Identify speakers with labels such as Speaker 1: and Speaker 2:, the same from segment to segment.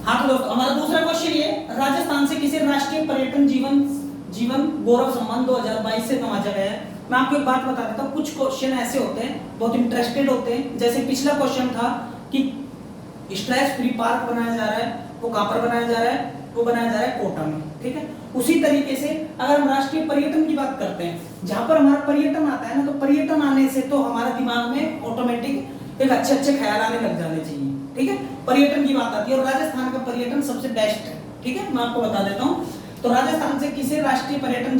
Speaker 1: हाँ तो दोस्तों हमारा दूसरा क्वेश्चन ये, राजस्थान से किसे राष्ट्रीय पर्यटन जीवन गौरव सम्मान 2022 से नवाजा गया है। मैं आपको एक बात बता देता हूँ, कुछ क्वेश्चन ऐसे होते हैं बहुत इंटरेस्टेड होते हैं। जैसे पिछला क्वेश्चन था कि स्ट्रेस फ्री पार्क बनाया जा रहा है, वो कहाँ पर बनाया जा रहा है, वो बनाया जा रहा है कोटा में, ठीक है। उसी तरीके से अगर हम राष्ट्रीय पर्यटन की बात करते हैं, जहां पर हमारा पर्यटन आता है ना, तो पर्यटन आने से तो हमारा दिमाग में ऑटोमेटिक एक अच्छे अच्छे ख्याल आने लग जाने चाहिए, ठीक है। पर्यटन की बात आती है और राजस्थान का पर्यटन सबसे बेस्ट है, ठीक है। मैं आपको बता देता हूँ, तो राजस्थान से किसे राष्ट्रीय पर्यटन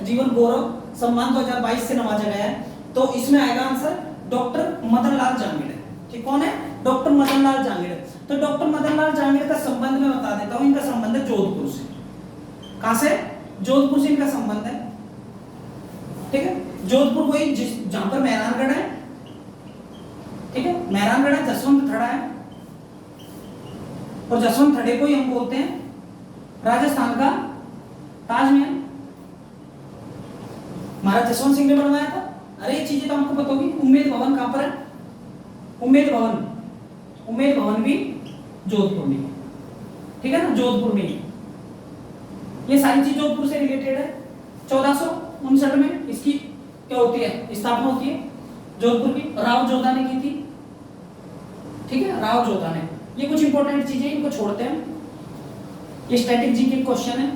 Speaker 1: जीवन गौरव सम्मान 2022 से नवाजा गया है, तो इसमें आएगा आंसर डॉक्टर मदन लाल जांगिड़, ठीक। कौन है? डॉक्टर मदन लाल जांगिड़। तो डॉक्टर मदन लाल जांगिड़ का संबंध मैं बता देता हूँ, इनका संबंध है जोधपुर से। कहां से? जोधपुर से इनका संबंध है, ठीक है। जोधपुर वही जहां पर मेहरानगढ़ है, ठीक है, मेहरानगढ़ है, जसवंत थड़ा है, और जसवंत थड़े को ही हम बोलते हैं राजस्थान का ताजमहल। महाराज जसवंत सिंह ने बनवाया था। अरे ये चीजें तो हमको पता होगी। उम्मेद भवन कहां पर है? उम्मेद भवन भी जोधपुर में, ठीक है ना, जोधपुर में। ये सारी चीज जोधपुर से रिलेटेड है। 1459 में इसकी क्या होती है? स्थापना होती है जोधपुर की। राव जोधा ने की थी, ठीक है, राव जोधा ने। ये कुछ इंपॉर्टेंट चीजें, इनको छोड़ते हैं। ये स्टैटिक जी के क्वेश्चन है,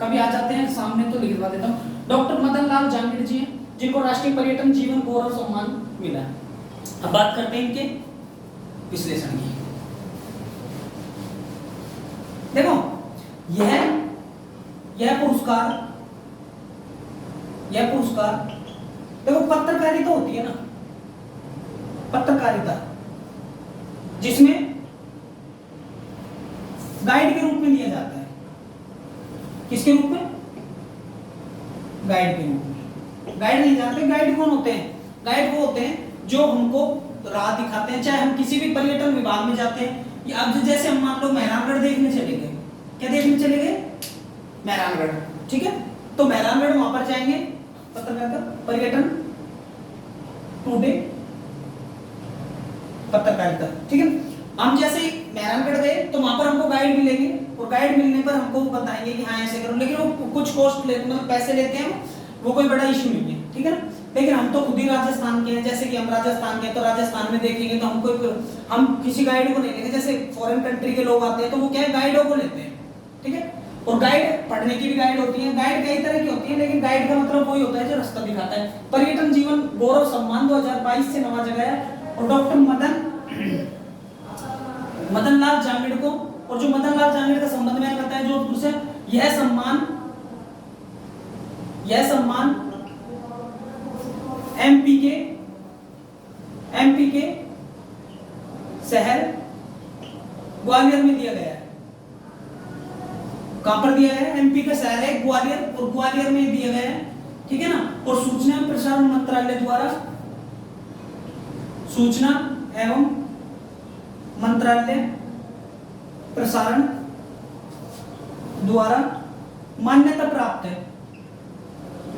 Speaker 1: कभी आ जाते हैं सामने तो लिखवा देता हूं। डॉक्टर मदन लाल जांगिड़ जी हैं, जिनको राष्ट्रीय पर्यटन जीवन गौरव सम्मान मिला है। अब बात करते हैं इनके विश्लेषण की। देखो यह पुरस्कार देखो, पत्रकारिता होती है ना, पत्रकारिता, जिसमें गाइड के रूप में दिया जाता है। किसके रूप में? गाइड के रूप में। गाइड नहीं जानते, गाइड कौन होते हैं? गाइड वो होते हैं जो हमको राह दिखाते हैं, चाहे हम किसी भी पर्यटन विभाग में जाते हैं। अब जैसे हम मान लो मेहरानगढ़ देखने चले गए, क्या देखने चले गए? मेहरानगढ़, ठीक है। तो मेहरानगढ़ वहां पर जाएंगे, पत्रकारिता, पर्यटन टुडे, पत्रकारिता, ठीक है। हम जैसे मेहरानगढ़ गए तो वहां पर हमको गाइड मिलेंगे, और गाइड मिलने पर हमको बताएंगे कि हाँ ऐसे करो, लेकिन वो कुछ कॉस्ट लेते, मतलब पैसे लेते हैं, वो कोई बड़ा इश्यू नहीं है, ठीक है ना। लेकिन हम तो खुद ही राजस्थान के हैं, जैसे कि हम राजस्थान के हैं, तो राजस्थान में देखेंगे तो हम किसी गाइड को नहीं लेंगे। जैसे फॉरेन कंट्री के लोग आते हैं तो वो क्या है, गाइडों को लेते हैं, ठीक है। और गाइड पढ़ने की भी गाइड होती है, गाइड कई तरह की होती है, लेकिन गाइड का मतलब वही होता है जो रास्ता दिखाता है। पर्यटन जीवन गौरव सम्मान 2022 से नवाजा गया है, और डॉक्टर मदन लाल जांगिड़ को, और जो मदन लाल जांगिड़ का संबंध मैंने बताया जोधपुर से। यह सम्मान एमपी के शहर ग्वालियर में दिया गया है। कहां पर दिया गया है? एमपी का शहर है ग्वालियर, और ग्वालियर में दिया गया है, ठीक है ना। और सूचना एवं प्रसारण मंत्रालय द्वारा, सूचना एवं मंत्रालय प्रसारण द्वारा मान्यता प्राप्त है,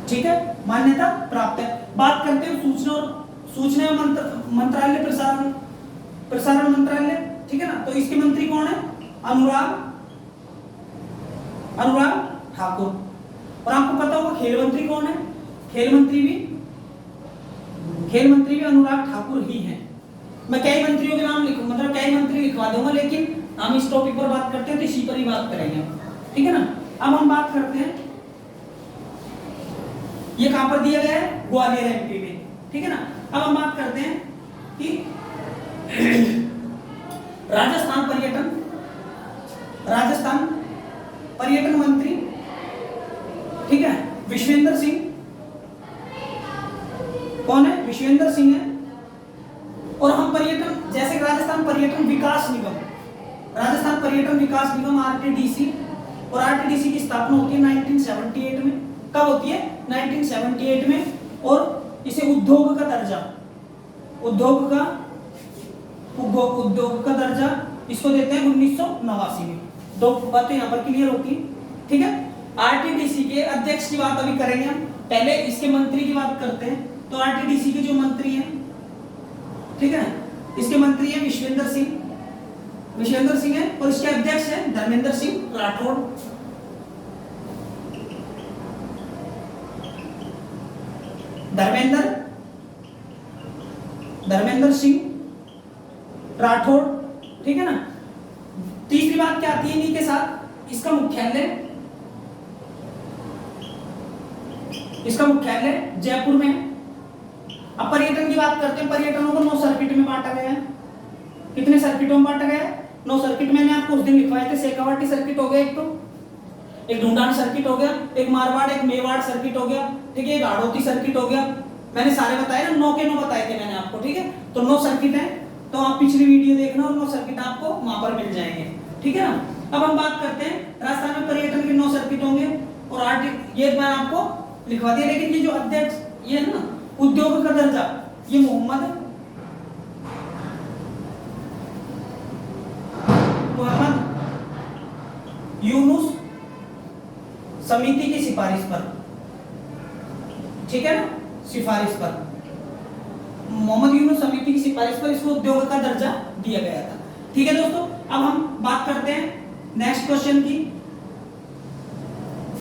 Speaker 1: ठीक है, मान्यता प्राप्त है। बात करते हैं सूचना एवं मंत्रालय प्रसारण मंत्रालय, ठीक है ना। तो इसके मंत्री कौन है? अनुराग ठाकुर। और आपको पता होगा खेल मंत्री कौन है? खेल मंत्री भी अनुराग ठाकुर ही हैं। मैं कई मंत्रियों के नाम लिखूं, मतलब कई मंत्री लिखवा दूंगा, लेकिन हम इस टॉपिक पर बात करते हैं तो इसी पर ही बात करेंगे, ठीक है ना। अब हम बात करते हैं, ये कहां पर दिया गया है? ग्वालियर एमपी में, ठीक है ना। अब हम बात करते हैं कि राजस्थान पर्यटन मंत्री, ठीक है, विश्वेंद्र सिंह। कौन है? विश्वेंद्र सिंह है। और हम पर्यटन, जैसे राजस्थान पर्यटन विकास निगम आरटीडीसी, और आरटीडीसी की स्थापना होती है 1978 में। कब होती है? 1978 में। और इसे उद्योग का दर्जा इसको देते हैं 1989 में। दो बातें यहाँ पर क्लियर होती है, ठीक है। आरटीडीसी के अध्यक्ष की बात अभी करेंगे हम, पहले इसके मंत्री की बात करते हैं। तो आरटीडीसी के जो मंत्री हैं, ठीक है, इसके मंत्री हैं विश्वेंद्र सिंह, विशेंद्र सिंह है और इसके अध्यक्ष है धर्मेंद्र सिंह राठौड़। धर्मेंद्र सिंह राठौड़, ठीक है ना। तीसरी बात क्या आती है इन्हीं के साथ, इसका मुख्यालय जयपुर में है। अब पर्यटन की बात करते हैं। पर्यटनों को 9 सर्किट में बांटा गया है। कितने सर्किटों में बांटा गया है? 9 सर्किट। मैंने आपको उस दिन लिखवाए थे। शेखावाटी सर्किट हो गया एक ढूंढान सर्किट हो गया, एक मारवाड़ एक मेवाड़ सर्किट हो गया, ठीक है, एक हाड़ौती सर्किट हो गया। मैंने सारे बताए ना, 9 के 9 बताए थे मैंने आपको, ठीक है। तो 9 सर्किट है, तो आप पिछली वीडियो देखना और 9 सर्किट आपको वहां पर मिल जाएंगे, ठीक है ना। अब हम बात करते हैं राजस्थान में पर्यटन के 9 सर्किट होंगे और ये मैं आपको लिखवा दिया। लेकिन ये जो अध्यक्ष ये है ना उद्योग का दर्जा, ये मोहम्मद यूनुस समिति की सिफारिश पर, ठीक है ना, सिफारिश पर, मोहम्मद यूनुस समिति की सिफारिश पर इसको उद्योग का दर्जा दिया गया था। ठीक है दोस्तों, अब हम बात करते हैं नेक्स्ट क्वेश्चन की।